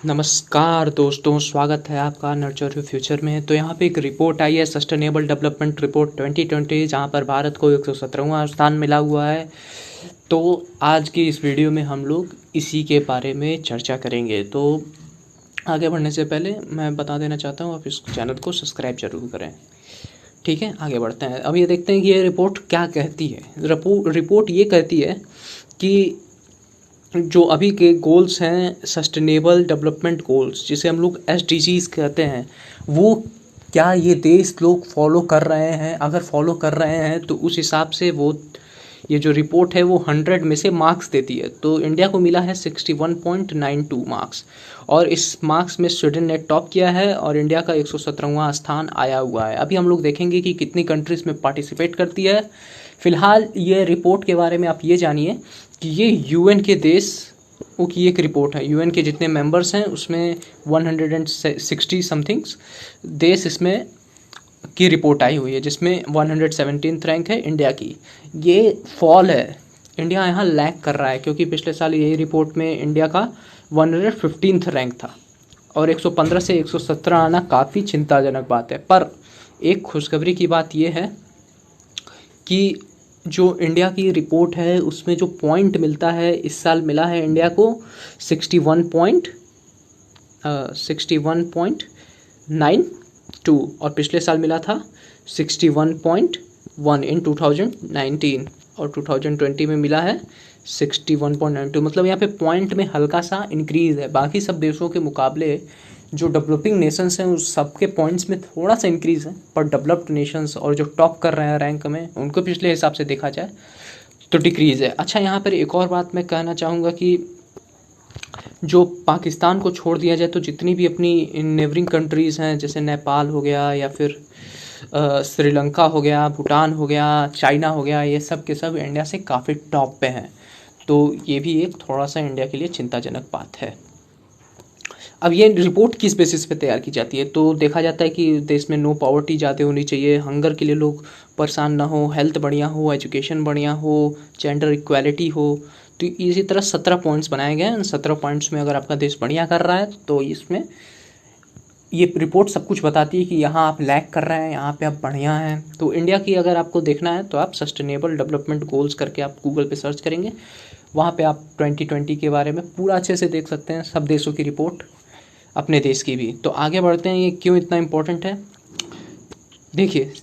नमस्कार दोस्तों, स्वागत है आपका नर्चर यू फ्यूचर में। तो यहाँ पे एक रिपोर्ट आई है, सस्टेनेबल डेवलपमेंट रिपोर्ट 2020, जहाँ पर भारत को 117वां स्थान मिला हुआ है। तो आज की इस वीडियो में हम लोग इसी के बारे में चर्चा करेंगे। तो आगे बढ़ने से पहले मैं बता देना चाहता हूँ, आप इस चैनल को सब्सक्राइब जरूर करें। ठीक है, आगे बढ़ते हैं। अब ये देखते हैं कि ये रिपोर्ट क्या कहती है। रिपोर्ट ये कहती है कि जो अभी के गोल्स हैं, सस्टेनेबल डेवलपमेंट गोल्स, जिसे हम लोग SDGs कहते हैं, वो क्या ये देश लोग फॉलो कर रहे हैं। अगर फॉलो कर रहे हैं तो उस हिसाब से वो ये जो रिपोर्ट है वो 100 में से मार्क्स देती है। तो इंडिया को मिला है 61.92 मार्क्स, और इस मार्क्स में स्वीडन ने टॉप किया है और इंडिया का 117वां स्थान आया हुआ है। अभी हम लोग देखेंगे कि कितनी कंट्रीज़ में पार्टिसिपेट करती है। फिलहाल ये रिपोर्ट के बारे में आप ये जानिए कि ये UN के देशों की एक रिपोर्ट है। UN के जितने मेंबर्स हैं उसमें 160 समथिंग्स देश इसमें की रिपोर्ट आई हुई है, जिसमें 117th रैंक है इंडिया की। ये फॉल है, इंडिया यहाँ लैग कर रहा है, क्योंकि पिछले साल यही रिपोर्ट में इंडिया का 115th रैंक था और 115 से 117 आना काफ़ी चिंताजनक बात है। पर एक खुशखबरी की बात यह है कि जो इंडिया की रिपोर्ट है उसमें जो पॉइंट मिलता है, इस साल मिला है इंडिया को 61.92 और पिछले साल मिला था 61.1 इन 2019, और 2020 में मिला है 61.92। मतलब यहाँ पे पॉइंट में हल्का सा इंक्रीज़ है। बाकी सब देशों के मुकाबले जो डेवलपिंग नेशंस हैं उस सबके पॉइंट्स में थोड़ा सा इंक्रीज़ है, पर डेवलप्ड नेशंस और जो टॉप कर रहे हैं रैंक में, उनको पिछले हिसाब से देखा जाए तो डिक्रीज़ है। अच्छा, यहाँ पर एक और बात मैं कहना चाहूँगा कि जो पाकिस्तान को छोड़ दिया जाए तो जितनी भी अपनी नेबरिंग कंट्रीज़ हैं, जैसे नेपाल हो गया या फिर श्रीलंका हो गया, भूटान हो गया, चाइना हो गया, ये सब के सब इंडिया से काफ़ी टॉप पे हैं। तो ये भी एक थोड़ा सा इंडिया के लिए चिंताजनक बात है। अब ये रिपोर्ट किस बेसिस पे तैयार की जाती है? तो देखा जाता है कि देश में नो पॉवर्टी ज़्यादा होनी चाहिए, हंगर के लिए लोग परेशान ना हो, हेल्थ बढ़िया हो, एजुकेशन बढ़िया हो, जेंडर इक्वालिटी हो। तो इसी तरह 17 पॉइंट्स बनाए गए हैं। उन 17 पॉइंट्स में अगर आपका देश बढ़िया कर रहा है तो इसमें ये रिपोर्ट सब कुछ बताती है कि यहाँ आप लैग कर रहे हैं, यहाँ पे आप बढ़िया हैं। तो इंडिया की अगर आपको देखना है तो आप सस्टेनेबल डेवलपमेंट गोल्स करके आप गूगल पे सर्च करेंगे, वहाँ पे आप 2020 के बारे में पूरा अच्छे से देख सकते हैं, सब देशों की रिपोर्ट, अपने देश की भी। तो आगे बढ़ते हैं, ये क्यों इतना इम्पोर्टेंट है। देखिए,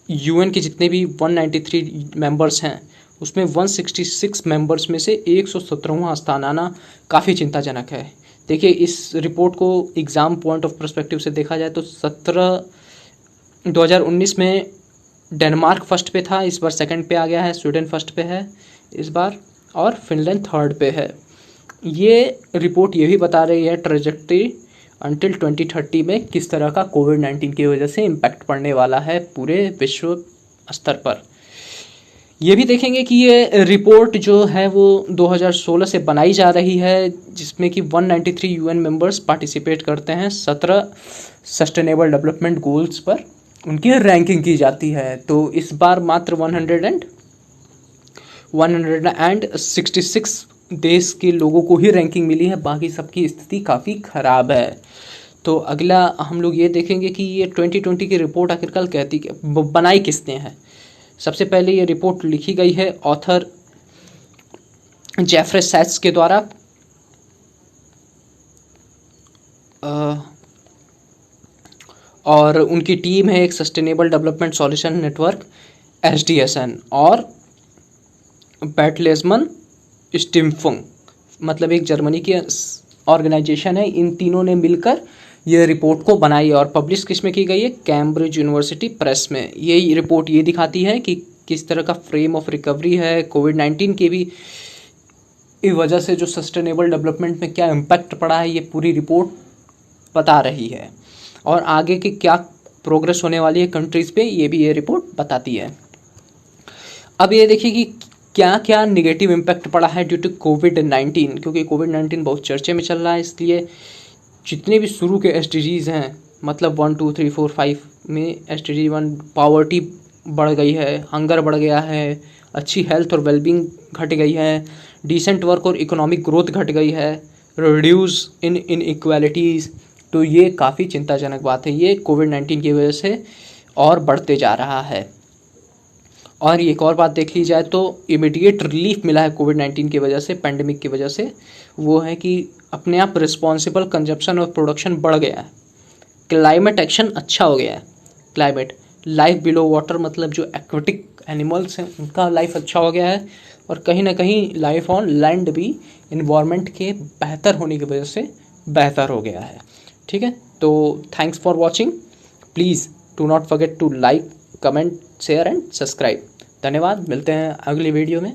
UN के जितने भी 193 मेंबर्स हैं उसमें 166 मेंबर्स में से 117वां स्थान आना काफ़ी चिंताजनक है। देखिए, इस रिपोर्ट को एग्ज़ाम पॉइंट ऑफ पर्सपेक्टिव से देखा जाए तो 2019 में डेनमार्क फर्स्ट पे था, इस बार सेकंड पे आ गया है, स्वीडन फर्स्ट पे है इस बार, और फिनलैंड थर्ड पे है। ये रिपोर्ट ये भी बता रही है ट्रेजेक्ट्री अंटिल 2030 में किस तरह का कोविड-19 की वजह से इम्पैक्ट पड़ने वाला है पूरे विश्व स्तर पर। ये भी देखेंगे कि ये रिपोर्ट जो है वो 2016 से बनाई जा रही है, जिसमें कि 193 UN मेंबर्स पार्टिसिपेट करते हैं। 17 सस्टेनेबल डेवलपमेंट गोल्स पर उनकी रैंकिंग की जाती है। तो इस बार मात्र 166 देश के लोगों को ही रैंकिंग मिली है, बाकी सबकी स्थिति काफ़ी ख़राब है। तो अगला हम लोग ये देखेंगे कि ये 2020 की रिपोर्ट आखिरकार कहती बनाई किसने है। सबसे पहले ये रिपोर्ट लिखी गई है ऑथर जेफरे सैट्स के द्वारा, और उनकी टीम है एक sustainable development solution network SDSN, और बैटलेजमन स्टिम्फंग, मतलब एक जर्मनी की ऑर्गेनाइजेशन है। इन तीनों ने मिलकर ये रिपोर्ट को बनाई और पब्लिश किस में की गई है, कैम्ब्रिज यूनिवर्सिटी प्रेस में। ये रिपोर्ट ये दिखाती है कि किस तरह का फ्रेम ऑफ रिकवरी है कोविड-19 के भी इस वजह से, जो सस्टेनेबल डेवलपमेंट में क्या इम्पैक्ट पड़ा है, ये पूरी रिपोर्ट बता रही है। और आगे की क्या प्रोग्रेस होने वाली है कंट्रीज़ पे, ये भी ये रिपोर्ट बताती है। अब ये देखिए कि क्या क्या निगेटिव इम्पैक्ट पड़ा है ड्यू टू कोविड-19, क्योंकि कोविड-19 बहुत चर्चे में चल रहा है, इसलिए जितने भी शुरू के SDGs हैं, मतलब 1 2 3 4 5 में SDG 1 पॉवर्टी बढ़ गई है, हंगर बढ़ गया है, अच्छी हेल्थ और वेलबींग घट गई है, डिसेंट वर्क और इकोनॉमिक ग्रोथ घट गई है, रिड्यूस इन इनइक्वालिटीज़। तो ये काफ़ी चिंताजनक बात है, ये कोविड-19 की वजह से और बढ़ते जा रहा है। और एक और बात देख ली जाए तो इमीडिएट रिलीफ मिला है कोविड-19 की वजह से, पैंडेमिक की वजह से, वो है कि अपने आप रिस्पॉन्सिबल कंजप्शन और प्रोडक्शन बढ़ गया है। क्लाइमेट एक्शन अच्छा हो गया है। क्लाइमेट लाइफ बिलो वाटर, मतलब जो एक्वेटिक एनिमल्स हैं उनका लाइफ अच्छा हो गया है, और कहीं ना कहीं लाइफ ऑन लैंड भी इन्वायरमेंट के बेहतर होने की वजह से बेहतर हो गया है। ठीक है, तो thanks for watching. Please do not forget to like, comment, share and subscribe. धन्यवाद, मिलते हैं अगली वीडियो में।